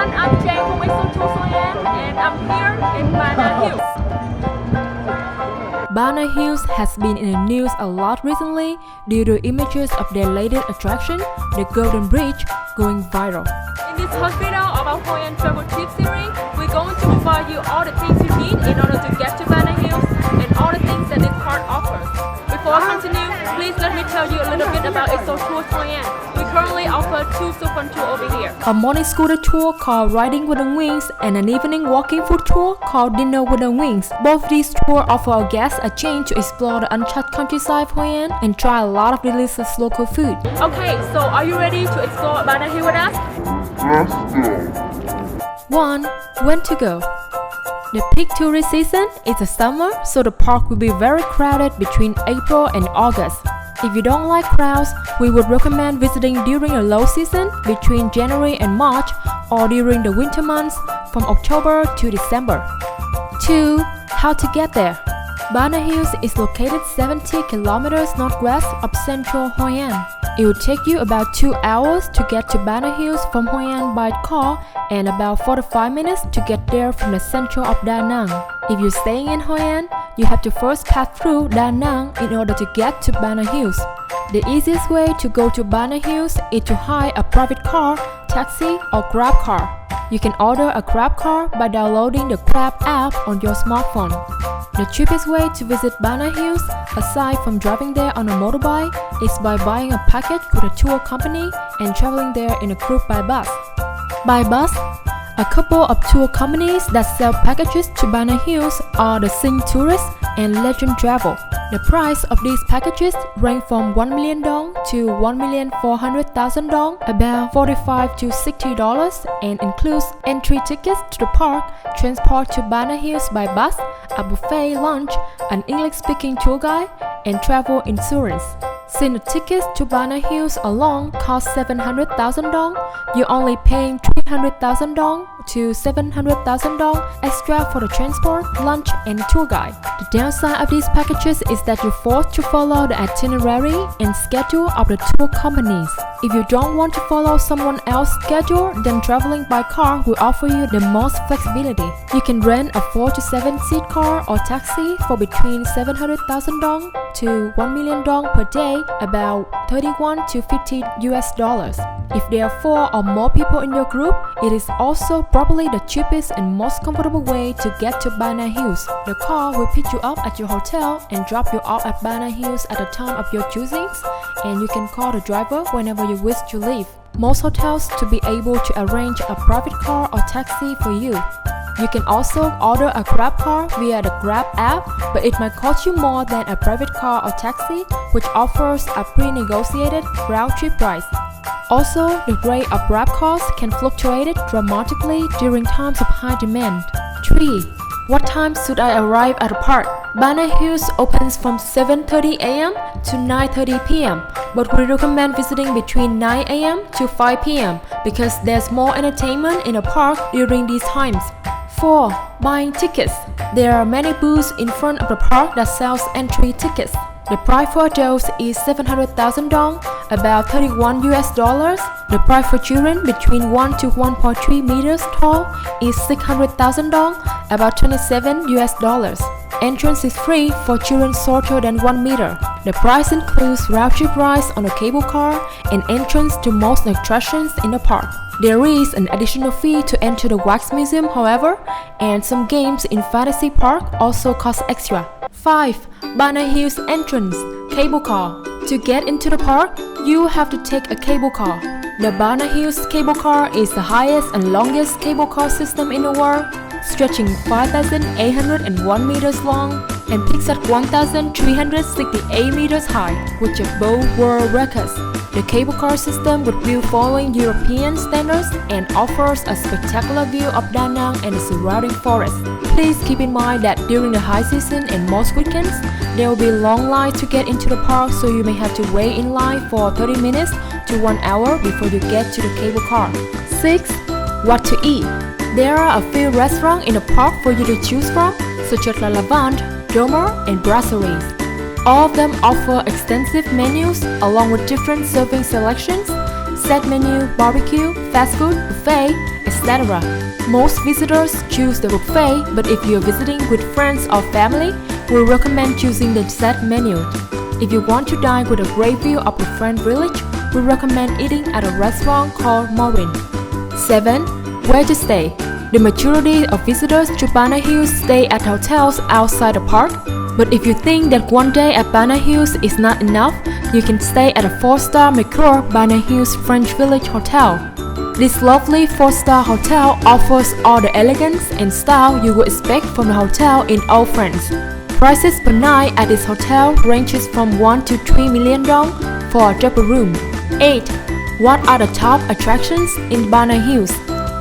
everyone, I'm Jane from Soyan and I'm here in Bana Hills. Bana Hills has been in the news a lot recently due to images of their latest attraction, the Golden Bridge, going viral. In this hot video of our Hoi An travel trip series, we're going to provide you all the things you need in order to get to Bana Hills and all the things that this park offers. Before I continue, please let me tell you a little bit about EXO Tours Hoi An. We currently offer two super tours over here. A morning scooter tour called Riding with the Wings and an evening walking food tour called Dinner with the Wings. Both these tours offer our guests a chance to explore the untouched countryside of Hoi An and try a lot of delicious local food. Okay, so are you ready to explore Bana Hills with us? Let's go. 1. When to go? The peak tourist season is the summer, so the park will be very crowded between April and August. If you don't like crowds, we would recommend visiting during a low season between January and March or during the winter months from October to December. 2. How to get there? Bana Hills is located 70 kilometers northwest of central Hoi An. It will take you about 2 hours to get to Bana Hills from Hoi An by car and about 45 minutes to get there from the center of Danang. If you're staying in Hoi An, you have to first pass through Danang in order to get to Bana Hills. The easiest way to go to Bana Hills is to hire a private car, taxi, or Grab car. You can order a Grab car by downloading the Grab app on your smartphone. The cheapest way to visit Bana Hills, aside from driving there on a motorbike, is by buying a package with a tour company and traveling there in a group by bus. By bus, a couple of tour companies that sell packages to Bana Hills are the Sing Tourist and Legend Travel. The price of these packages range from $1 million to $1,400,000, about $45 to $60, and includes entry tickets to the park, transport to Bana Hills by bus, a buffet lunch, an English-speaking tour guide, and travel insurance. Since the tickets to Bana Hills alone cost $700,000, you're only paying $300,000 to $700,000 extra for the transport, lunch, and tour guide. The downside of these packages is that you're forced to follow the itinerary and schedule of the tour companies. If you don't want to follow someone else's schedule, then traveling by car will offer you the most flexibility. You can rent a 4 to 7 seat car or taxi for between $700,000 to $1 million per day, about $31 to $50 US. If there are 4 or more people in your group, it is also probably the cheapest and most comfortable way to get to Bana Hills. The car will pick you up at your hotel and drop you off at Bana Hills at the time of your choosing, and you can call the driver whenever you wish to leave. Most hotels to be able to arrange a private car or taxi for you. You can also order a Grab car via the Grab app, but it might cost you more than a private car or taxi, which offers a pre-negotiated round-trip price. Also, the rate of Grab cars can fluctuate dramatically during times of high demand. 3. What time should I arrive at the park? Bana Hills opens from 7:30 a.m. to 9:30 p.m. but we recommend visiting between 9 a.m. to 5 p.m. because there's more entertainment in the park during these times. 4. Buying tickets. There are many booths in front of the park that sells entry tickets. The price for adults is $700,000, about $31 US. The price for children between 1 to 1.3 meters tall is $600,000, about $27 US. Entrance is free for children shorter than 1 meter. The price includes round-trip rides on a cable car and entrance to most attractions in the park. There is an additional fee to enter the Wax Museum, however, and some games in Fantasy Park also cost extra. 5. Bana Hills entrance, cable car. To get into the park, you have to take a cable car. The Bana Hills cable car is the highest and longest cable car system in the world, stretching 5,801 meters long and peaks at 1,368 meters high, which are both world records. The cable car system was built following European standards and offers a spectacular view of Danang and the surrounding forest. Please keep in mind that during the high season and most weekends, there will be long lines to get into the park, so you may have to wait in line for 30 minutes to 1 hour before you get to the cable car. 6. What to eat? There are a few restaurants in the park for you to choose from, such as La Lavande, Domer, and Brasseries. All of them offer extensive menus along with different serving selections, set menu, barbecue, fast food, buffet, etc. etc. Most visitors choose the buffet, but if you're visiting with friends or family, we recommend choosing the set menu. If you want to dine with a great view of the French village, we recommend eating at a restaurant called Morin. 7. Where to stay? The majority of visitors to Banana Hills stay at hotels outside the park, but if you think that one day at Banana Hills is not enough, you can stay at a 4-star Mercure Banana Hills French Village Hotel. This lovely 4-star hotel offers all the elegance and style you would expect from a hotel in all France. Prices per night at this hotel ranges from 1 to 3 million dong for a double room. 8. What are the top attractions in Banana Hills?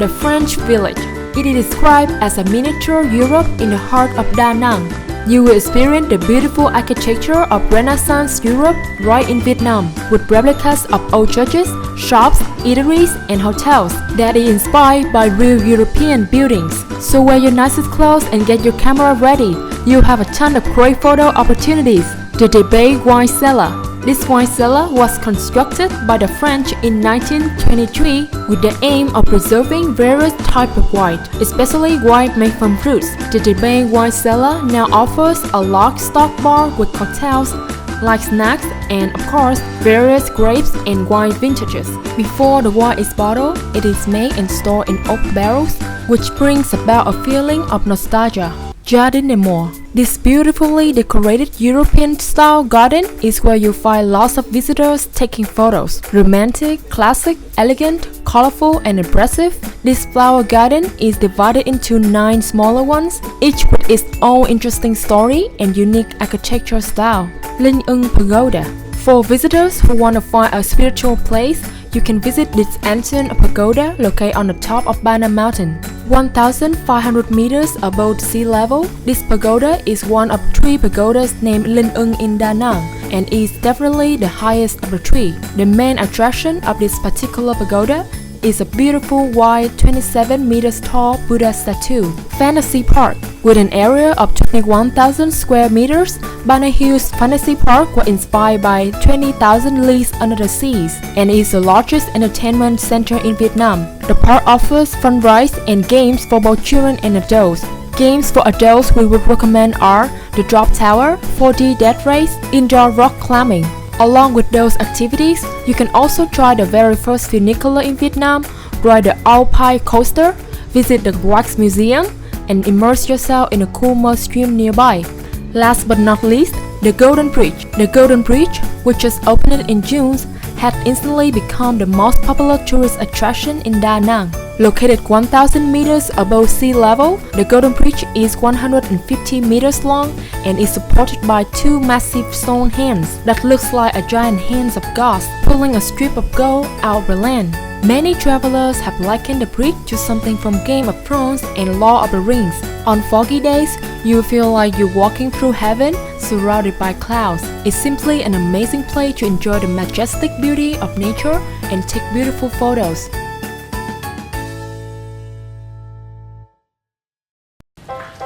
The French Village. It is described as a miniature Europe in the heart of Danang. You will experience the beautiful architecture of Renaissance Europe right in Vietnam, with replicas of old churches, shops, eateries, and hotels that is inspired by real European buildings. So wear your nicest clothes and get your camera ready. You'll have a ton of great photo opportunities. The Debay Wine Cellar. This wine cellar was constructed by the French in 1923 with the aim of preserving various types of wine, especially wine made from fruits. The Debay Wine Cellar now offers a large stock bar with cocktails, like snacks, and of course, various grapes and wine vintages. Before the wine is bottled, it is made and stored in oak barrels, which brings about a feeling of nostalgia. Jardin des Morts. This beautifully decorated European-style garden is where you find lots of visitors taking photos. Romantic, classic, elegant, colorful, and impressive, this flower garden is divided into 9 smaller ones, each with its own interesting story and unique architectural style. Linh Ưng Pagoda. For visitors who want to find a spiritual place, you can visit this ancient pagoda located on the top of Bana Mountain. 1,500 meters above sea level, this pagoda is one of 3 pagodas named Linh Ưng in Danang and is definitely the highest of the 3. The main attraction of this particular pagoda is a beautiful wide 27 meters tall Buddha statue. Fantasy Park. With an area of 21,000 square meters, Banana Hills Fantasy Park was inspired by 20,000 Leagues Under the Seas and is the largest entertainment center in Vietnam. The park offers fun rides and games for both children and adults. Games for adults we would recommend are the Drop Tower, 4D Death Race, Indoor Rock Climbing. Along with those activities, you can also try the very first funicular in Vietnam, ride the Alpine Coaster, visit the Wax Museum, and immerse yourself in a cool mud stream nearby. Last but not least, the Golden Bridge. The Golden Bridge, which just opened in June, had instantly become the most popular tourist attraction in Da Nang. Located 1,000 meters above sea level, the Golden Bridge is 150 meters long and is supported by 2 massive stone hands that looks like a giant hands of gods pulling a strip of gold out of the land. Many travelers have likened the bridge to something from Game of Thrones and Lord of the Rings. On foggy days, you feel like you're walking through heaven surrounded by clouds. It's simply an amazing place to enjoy the majestic beauty of nature and take beautiful photos.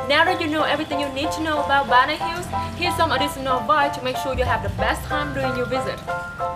Now that you know everything you need to know about Banana Hills, here's some additional advice to make sure you have the best time during your visit.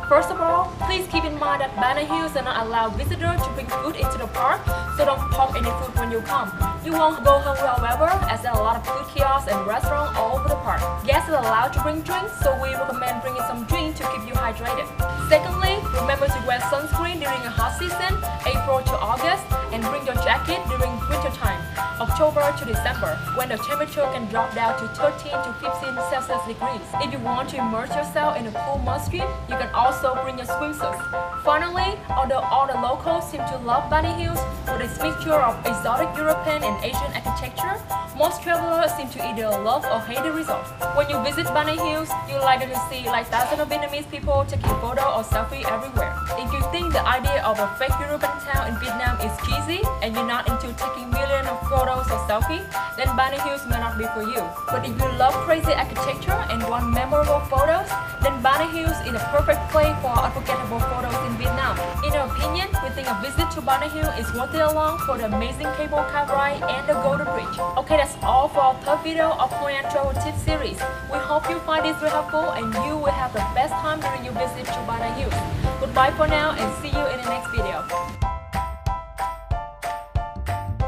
First of all, please keep in mind that Banana Hills do not allow visitors to bring food into the park, so don't pack any food when you come. You won't go hungry however, as there are a lot of food kiosks and restaurants all over the park. Guests are allowed to bring drinks, so we recommend bringing some drink to keep you hydrated. Secondly, remember to wear sunscreen during a hot season, April to August, and bring your jacket during winter time, October to December, when the temperature can drop down to 13 to 15 Celsius degrees. If you want to immerse yourself in a cool mud stream, you can also bring your swimsuits. Finally, although all the locals seem to love Banana Hills with its mixture of exotic European and Asian architecture, most travelers seem to either love or hate the result. When you visit Banana Hills, you're likely to see like thousands of Vietnamese people taking photos or selfie everywhere. If you think the idea of a fake European town in Vietnam is cheesy and you're not into taking millions of photos or selfies, then Banana Hills may not be for you. But if you love crazy architecture and want memorable photos, then Banana Hills is a perfect place for unforgettable photos in Vietnam. In our opinion, we think a visit to Banana Hills is worth it along for the amazing cable car ride and the Golden Bridge. Okay, that's all for our third video of Hoi An Travel Tips series. We hope you find this very helpful and you will have the best time during your visit to Banana Hills. Goodbye for now and see you in the next video.